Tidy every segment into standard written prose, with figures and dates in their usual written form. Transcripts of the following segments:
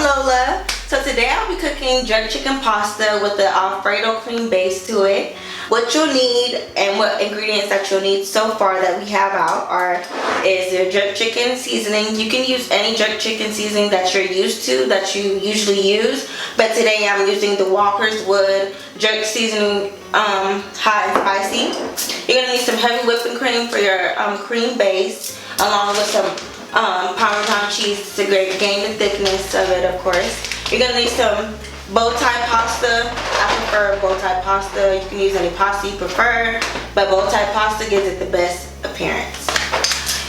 Lola. So today I'll be cooking jerk chicken pasta with the Alfredo cream base to it. What you'll need and what ingredients that you'll need so far that we have out is your jerk chicken seasoning. You can use any jerk chicken seasoning that you're used to, that you usually use, but today I'm using the WalkersWood jerk seasoning, hot and spicy. You're gonna need some heavy whipping cream for your cream base, along with some Parmesan cheese to gain the thickness of it, of course. You're gonna need some bow tie pasta. I prefer bow tie pasta. You can use any pasta you prefer, but bow tie pasta gives it the best appearance.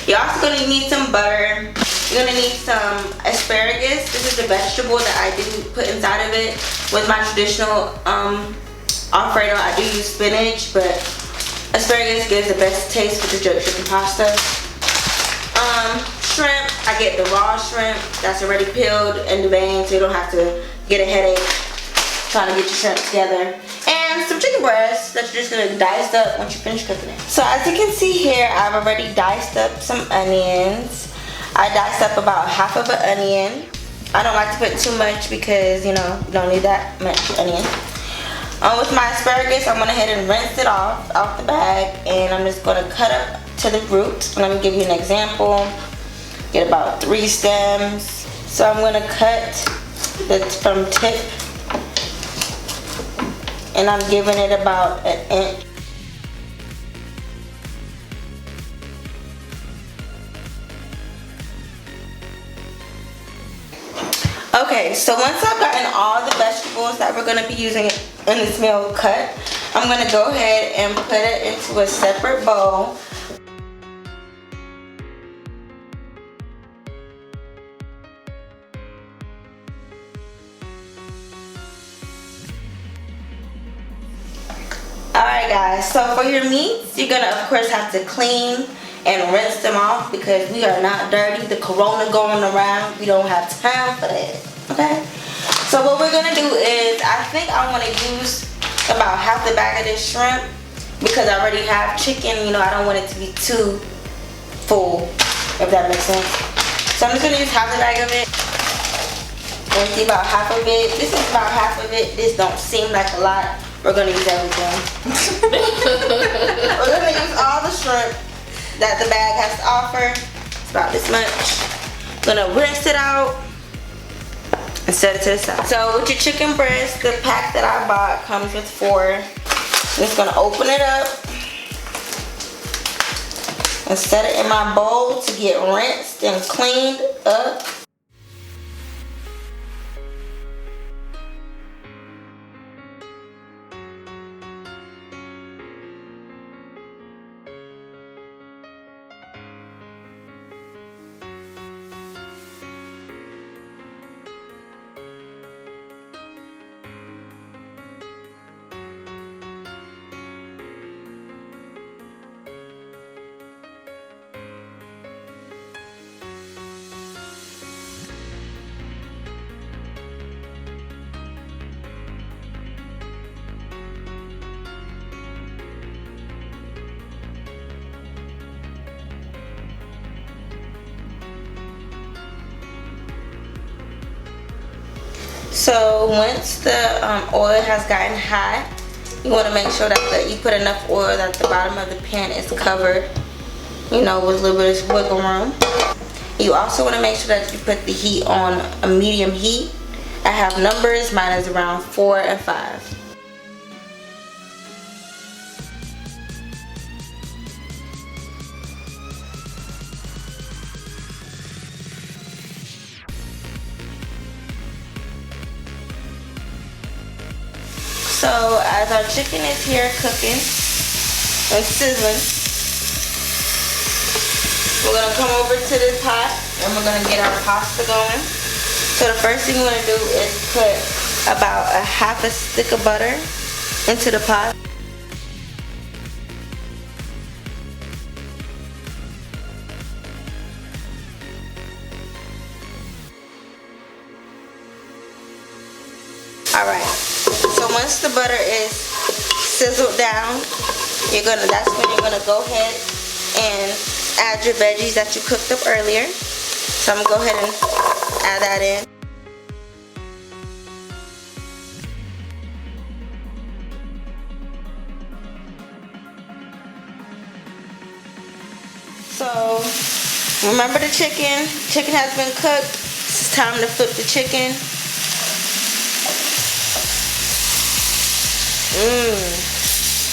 You're also gonna need some butter. You're gonna need some asparagus. This is the vegetable that I do put inside of it. With my traditional Alfredo, I do use spinach, but asparagus gives the best taste with the jerk chicken pasta. Shrimp, I get the raw shrimp that's already peeled in the vein, so you don't have to get a headache trying to get your shrimp together. And some chicken breasts that you're just gonna dice up once you finish cooking it. So as you can see here, I've already diced up some onions. I diced up about half of an onion. I don't like to put too much because, you know, you don't need that much onion. With my asparagus, I'm going to head and rinse it off the bag, and I'm just going to cut up to the root. Let me give you an example. Get about 3 stems. So I'm going to cut this from tip, and I'm giving it about an inch. Okay, so once I've gotten all the vegetables that we're going to be using in this meal cut, I'm going to go ahead and put it into a separate bowl. Alright guys, so for your meats, you're going to of course have to clean and rinse them off because we are not dirty. The corona going around, we don't have time for that, okay? So what we're going to do is, I think I want to use about half the bag of this shrimp because I already have chicken, you know, I don't want it to be too full, if that makes sense. So I'm just going to use half the bag of it. And see about half of it. This is about half of it. This don't seem like a lot. We're going to use everything. We're going to use all the shrimp that the bag has to offer. It's about this much. I'm gonna rinse it out and set it to the side. So with your chicken breast, the pack that I bought comes with 4. I'm just gonna open it up and set it in my bowl to get rinsed and cleaned up. So once the oil has gotten hot, you want to make sure that you put enough oil that the bottom of the pan is covered, you know, with a little bit of wiggle room. You also want to make sure that you put the heat on a medium heat. I have numbers, mine is around 4 and 5. So as our chicken is here cooking and sizzling, we're going to come over to this pot and we're going to get our pasta going. So the first thing you want to do is put about a half a stick of butter into the pot. Alright, so once the butter is sizzled down, that's when you're gonna go ahead and add your veggies that you cooked up earlier. So I'm gonna go ahead and add that in. So remember the chicken. Chicken has been cooked. It's time to flip the chicken.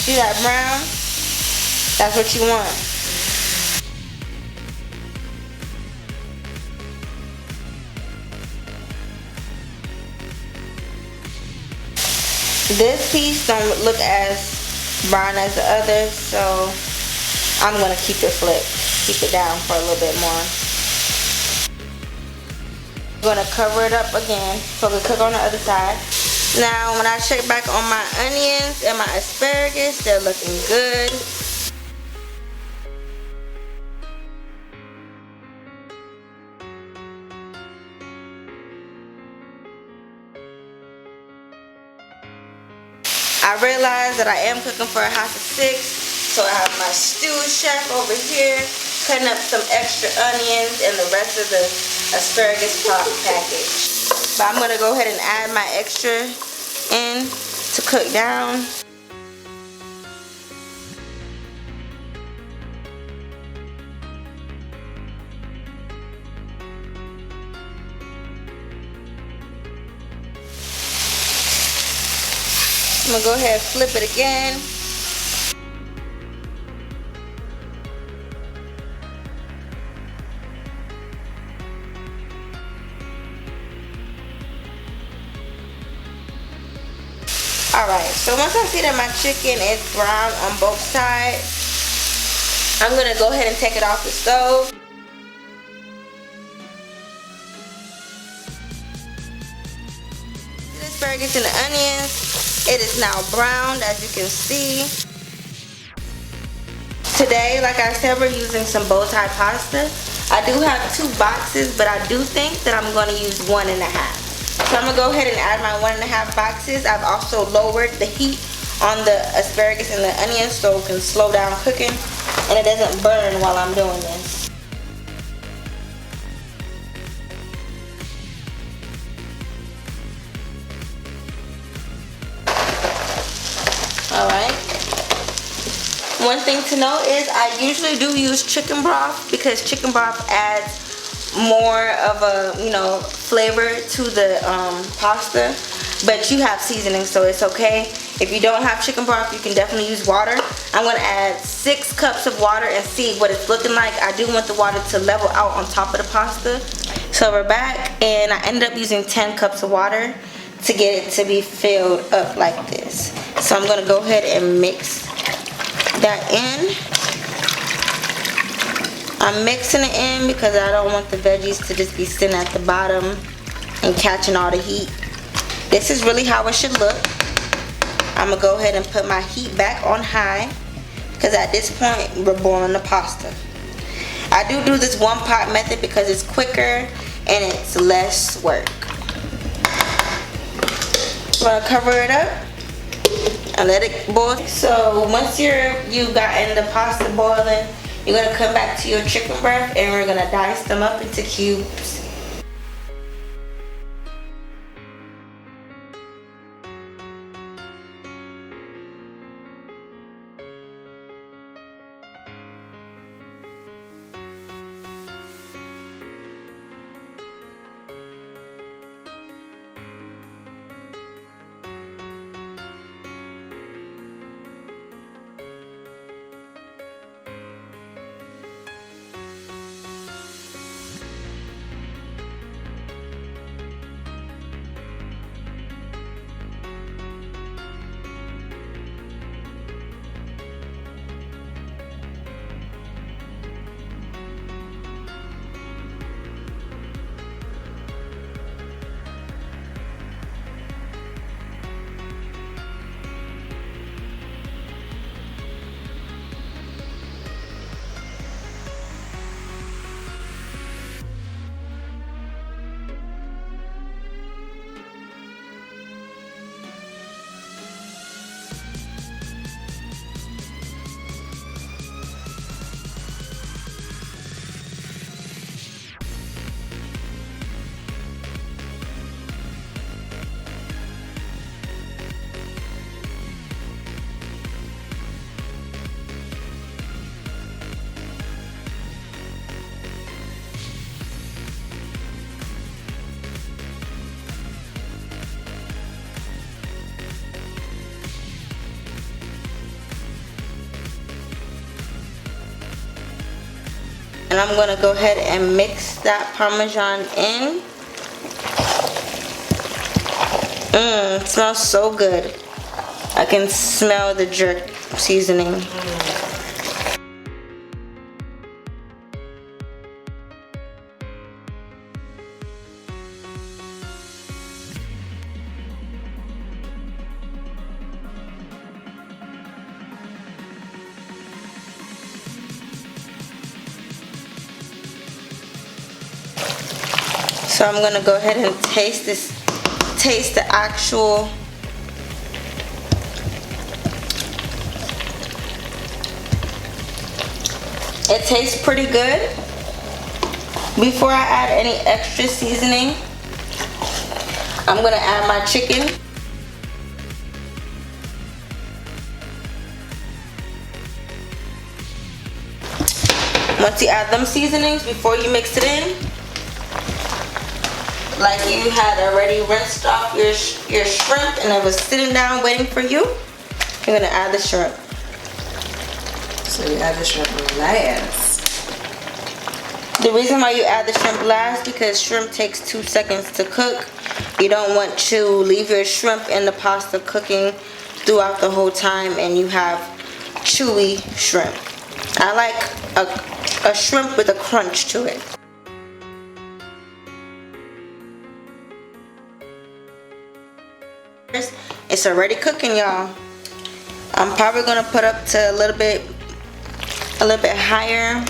See that brown? That's what you want. This piece don't look as brown as the others, so I'm gonna keep it flipped. Keep it down for a little bit more. I'm gonna cover it up again so we cook on the other side. Now when I check back on my onions and my asparagus, they're looking good. I realized that I am cooking for a house of 6, so I have my stew chef over here cutting up some extra onions and the rest of the asparagus package. But I'm gonna go ahead and add my extra in to cook down. I'm gonna go ahead and flip it again. Alright, so once I see that my chicken is brown on both sides, I'm gonna go ahead and take it off the stove. The asparagus and the onions. It is now browned, as you can see. Today, like I said, we're using some bow tie pasta. I do have 2 boxes, but I do think that I'm going to use 1.5. So I'm going to go ahead and add my 1.5 boxes. I've also lowered the heat on the asparagus and the onions so it can slow down cooking and it doesn't burn while I'm doing this. Alright. One thing to note is I usually do use chicken broth because chicken broth adds more of a, flavor to the pasta. But you have seasoning, so it's okay. If you don't have chicken broth, you can definitely use water. I'm going to add 6 cups of water and see what it's looking like. I do want the water to level out on top of the pasta. So we're back, and I ended up using 10 cups of water to get it to be filled up like this. So I'm going to go ahead and mix that in. I'm mixing it in because I don't want the veggies to just be sitting at the bottom and catching all the heat. This is really how it should look. I'm going to go ahead and put my heat back on high because at this point we're boiling the pasta. I do this one pot method because it's quicker and it's less work. I'm going to cover it up and let it boil. So once you've gotten the pasta boiling, you're going to come back to your chicken breast and we're going to dice them up into cubes. I'm gonna go ahead and mix that Parmesan in. It smells so good. I can smell the jerk seasoning. So I'm gonna go ahead and taste the actual it tastes pretty good. Before I add any extra seasoning, I'm gonna add my chicken. Once you add them seasonings, before you mix it in, like you had already rinsed off your shrimp and it was sitting down waiting for you, you're gonna add the shrimp. So you add the shrimp last. The reason why you add the shrimp last because shrimp takes 2 seconds to cook. You don't want to leave your shrimp in the pasta cooking throughout the whole time and you have chewy shrimp. I like a shrimp with a crunch to it. It's already cooking, y'all. I'm probably gonna put up to a little bit higher,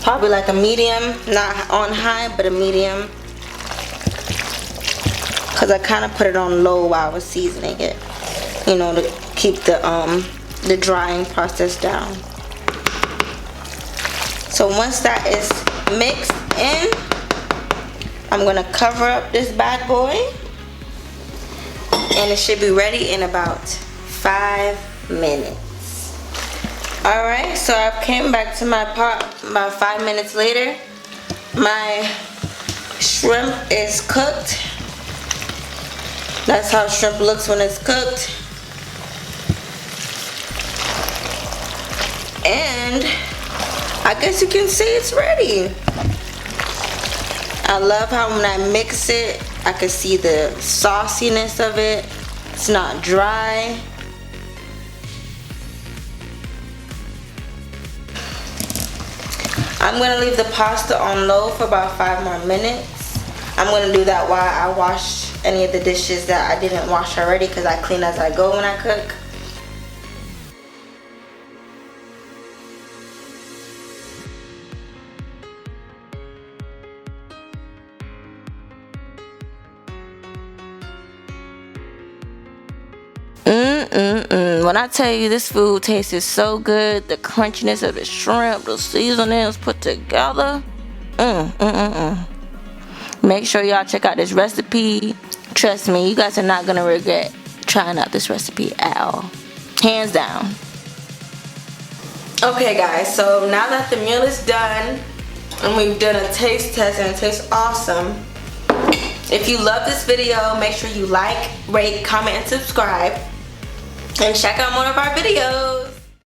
probably like a medium, not on high but a medium, because I kind of put it on low while I was seasoning it, you know, to keep the drying process down. So once that is mixed in, I'm gonna cover up this bad boy and it should be ready in about 5 minutes. Alright, so I came back to my pot about 5 minutes later. My shrimp is cooked. That's how shrimp looks when it's cooked. And I guess you can say it's ready. I love how when I mix it, I can see the sauciness of it. It's not dry. I'm gonna leave the pasta on low for about 5 more minutes. I'm gonna do that while I wash any of the dishes that I didn't wash already because I clean as I go when I cook. When I tell you this food tasted so good, the crunchiness of the shrimp, the seasonings put together. Make sure y'all check out this recipe. Trust me, you guys are not gonna regret trying out this recipe at all. Hands down. Okay guys, so now that the meal is done and we've done a taste test and it tastes awesome. If you love this video, make sure you like, rate, comment, and subscribe. And check out more of our videos.